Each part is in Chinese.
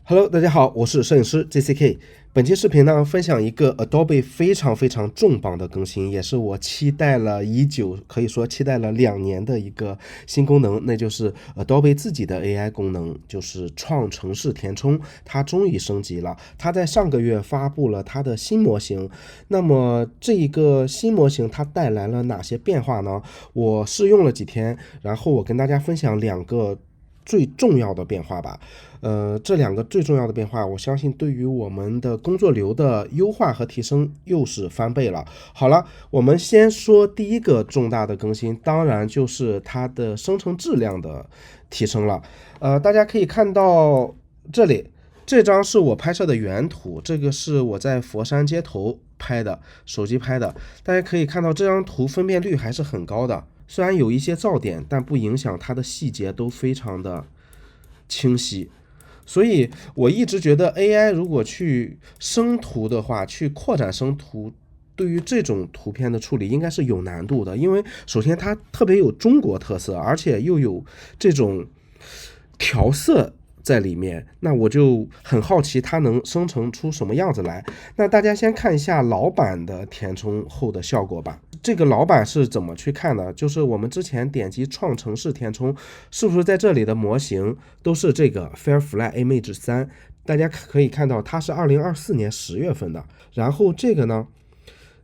Hello，大家好，我是摄影师 JCK。本期视频呢，分享一个 Adobe 非常重磅的更新，也是我期待了已久，可以说期待了2年的一个新功能，那就是 Adobe 自己的 AI 功能，就是创程式填充，它终于升级了。它在上个月发布了它的新模型。那么这一个新模型它带来了哪些变化呢？我试用了几天，然后我跟大家分享2个最重要的变化吧。这2个最重要的变化，我相信对于我们的工作流的优化和提升又是翻倍了。好了，我们先说第一个重大的更新，当然就是它的生成质量的提升了。大家可以看到这里，这张是我拍摄的原图，这个是我在佛山街头拍的，手机拍的。大家可以看到这张图分辨率还是很高的，虽然有一些噪点，但不影响它的细节都非常的清晰。所以我一直觉得 AI 如果去生图的话，去扩展生图，对于这种图片的处理应该是有难度的，因为首先它特别有中国特色，而且又有这种调色在里面，那我就很好奇它能生成出什么样子来。那大家先看一下老版的填充后的效果吧。这个老版是怎么去看的？就是我们之前点击创程式填充，是不是在这里的模型都是这个 Firefly Image 3？大家可以看到它是2024年10月份的，然后这个呢，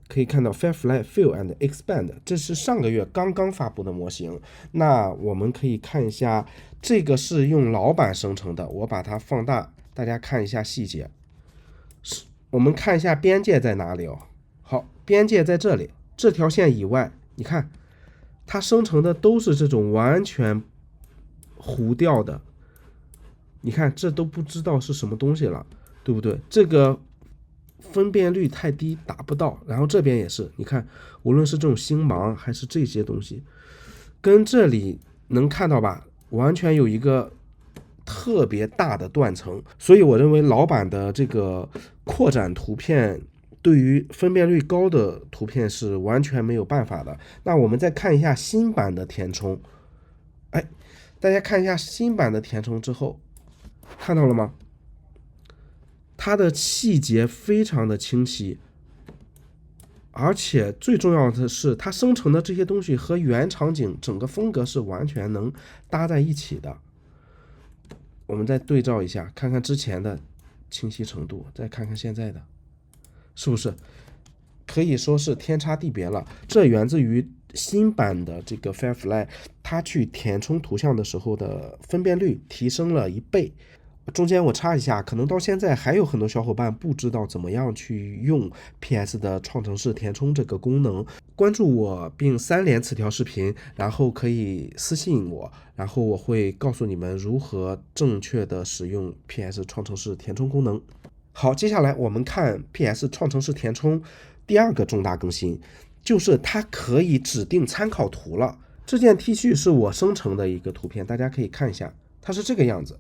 可以看到 Firefly Fill and Expand， 这是上个月刚刚发布的模型。那我们可以看一下，这个是用老版生成的，我把它放大，大家看一下细节。我们看一下边界在哪里哦。好，边界在这里，这条线以外，你看它生成的都是这种完全糊掉的，你看这都不知道是什么东西了，对不对？这个分辨率太低，达不到。然后这边也是，你看，无论是这种星芒还是这些东西，跟这里能看到吧，完全有一个特别大的断层。所以我认为老版的这个扩展图片对于分辨率高的图片是完全没有办法的。那我们再看一下新版的填充，哎，大家看一下新版的填充之后，看到了吗？它的细节非常的清晰，而且最重要的是，它生成的这些东西和原场景整个风格是完全能搭在一起的。我们再对照一下，看看之前的清晰程度，再看看现在的，是不是可以说是天差地别了？这源自于新版的这个 Firefly， 它去填充图像的时候的分辨率提升了1倍。中间我插一下，可能到现在还有很多小伙伴不知道怎么样去用 PS 的创程式填充这个功能。关注我并3连此条视频，然后可以私信我，然后我会告诉你们如何正确的使用 PS 创程式填充功能。好，接下来我们看 PS 创程式填充第2个重大更新，就是它可以指定参考图了。这件 T 恤是我生成的一个图片，大家可以看一下，它是这个样子。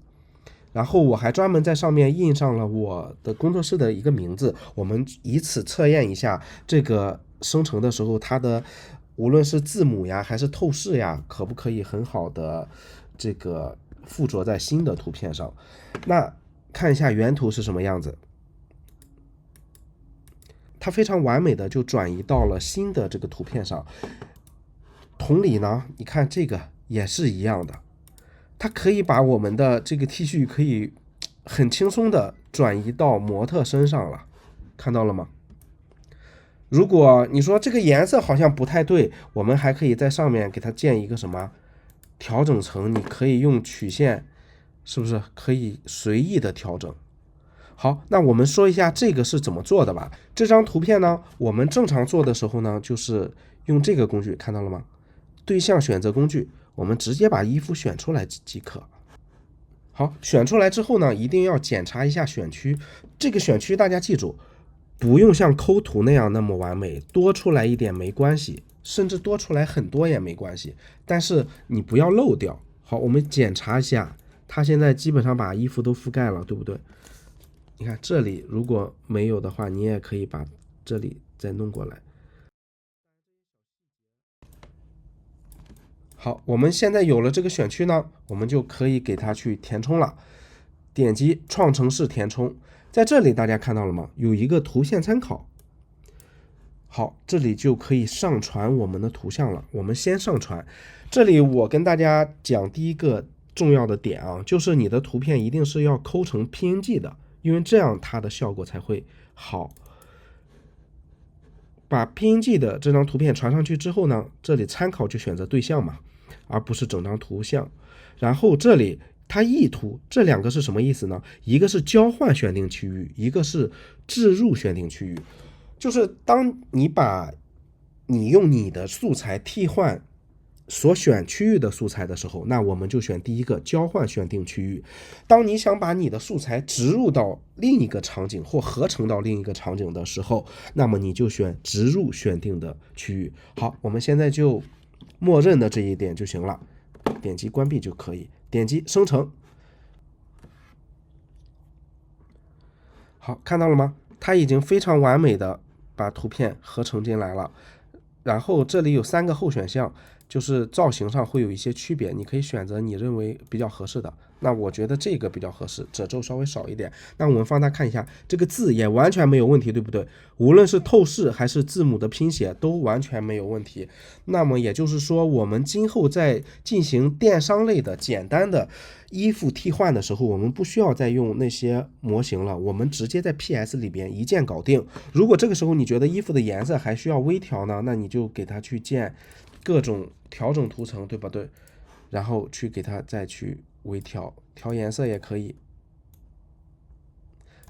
然后我还专门在上面印上了我的工作室的一个名字，我们以此测验一下这个生成的时候它的无论是字母呀还是透视呀，可不可以很好的这个附着在新的图片上。那看一下原图是什么样子，它非常完美的就转移到了新的这个图片上。同理呢，你看这个也是一样的，它可以把我们的这个 T 恤可以很轻松的转移到模特身上了，看到了吗？如果你说这个颜色好像不太对，我们还可以在上面给它建一个什么调整层，你可以用曲线，是不是可以随意的调整？好，那我们说一下这个是怎么做的吧。这张图片呢，我们正常做的时候呢，就是用这个工具，看到了吗？对象选择工具，我们直接把衣服选出来即可。好，选出来之后呢，一定要检查一下选区。这个选区大家记住，不用像抠图那样那么完美，多出来一点没关系，甚至多出来很多也没关系，但是你不要漏掉。好，我们检查一下，它现在基本上把衣服都覆盖了，对不对？你看这里如果没有的话，你也可以把这里再弄过来。好，我们现在有了这个选区呢，我们就可以给它去填充了。点击创程式填充，在这里大家看到了吗？有一个图线参考。好，这里就可以上传我们的图像了。我们先上传，这里我跟大家讲第一个重要的点啊，就是你的图片一定是要抠成 PNG 的，因为这样它的效果才会好。把 PNG 的这张图片传上去之后呢，这里参考就选择对象嘛，而不是整张图像。然后这里它异图，这两个是什么意思呢？一个是交换选定区域，一个是置入选定区域。就是当你用你的素材替换所选区域的素材的时候，那我们就选第一个交换选定区域。当你想把你的素材植入到另一个场景或合成到另一个场景的时候，那么你就选植入选定的区域。好，我们现在就默认的这一点就行了，点击关闭就可以，点击生成。好，看到了吗？它已经非常完美的把图片合成进来了。然后这里有3个候选项，就是造型上会有一些区别，你可以选择你认为比较合适的。那我觉得这个比较合适，褶皱稍微少一点。那我们放大看一下，这个字也完全没有问题，对不对？无论是透视还是字母的拼写都完全没有问题。那么也就是说，我们今后在进行电商类的简单的衣服替换的时候，我们不需要再用那些模型了，我们直接在 PS 里边一键搞定。如果这个时候你觉得衣服的颜色还需要微调呢，那你就给它去建各种调整图层，对吧？对，然后去给它再去微调，调颜色也可以。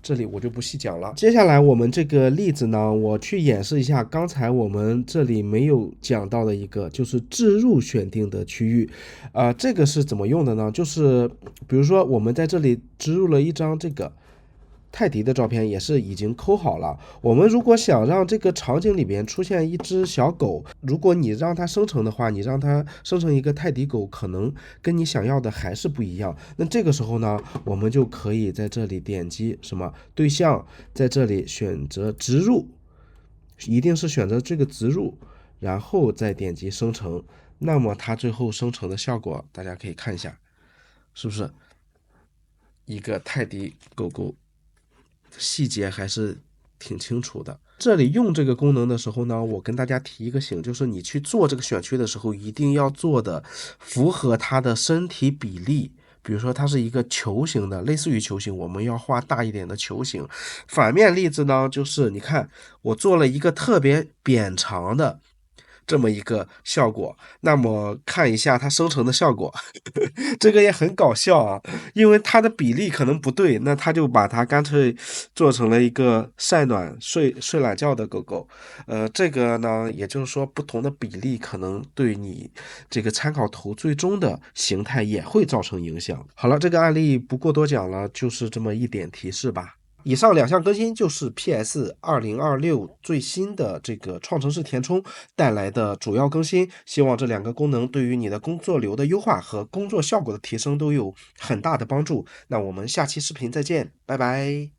这里我就不细讲了。接下来我们这个例子呢，我去演示一下刚才我们这里没有讲到的一个，就是置入选定的区域。这个是怎么用的呢？就是比如说我们在这里植入了一张这个泰迪的照片，也是已经抠好了。我们如果想让这个场景里边出现一只小狗，如果你让它生成的话，你让它生成一个泰迪狗，可能跟你想要的还是不一样。那这个时候呢，我们就可以在这里点击什么对象，在这里选择植入，一定是选择这个植入，然后再点击生成。那么它最后生成的效果，大家可以看一下，是不是一个泰迪狗狗？细节还是挺清楚的。这里用这个功能的时候呢，我跟大家提一个醒，就是你去做这个选区的时候，一定要做的符合它的身体比例。比如说它是一个球形的，类似于球形，我们要画大一点的球形。反面例子呢，就是你看我做了一个特别扁长的这么一个效果，那么看一下它生成的效果，这个也很搞笑啊，因为它的比例可能不对，那他就把它干脆做成了一个晒暖睡懒觉的狗狗。这个呢，也就是说不同的比例可能对你这个参考图最终的形态也会造成影响。好了，这个案例不过多讲了，就是这么一点提示吧。以上2项更新就是 PS 2026最新的这个创程式填充带来的主要更新，希望这2个功能对于你的工作流的优化和工作效果的提升都有很大的帮助。那我们下期视频再见，拜拜。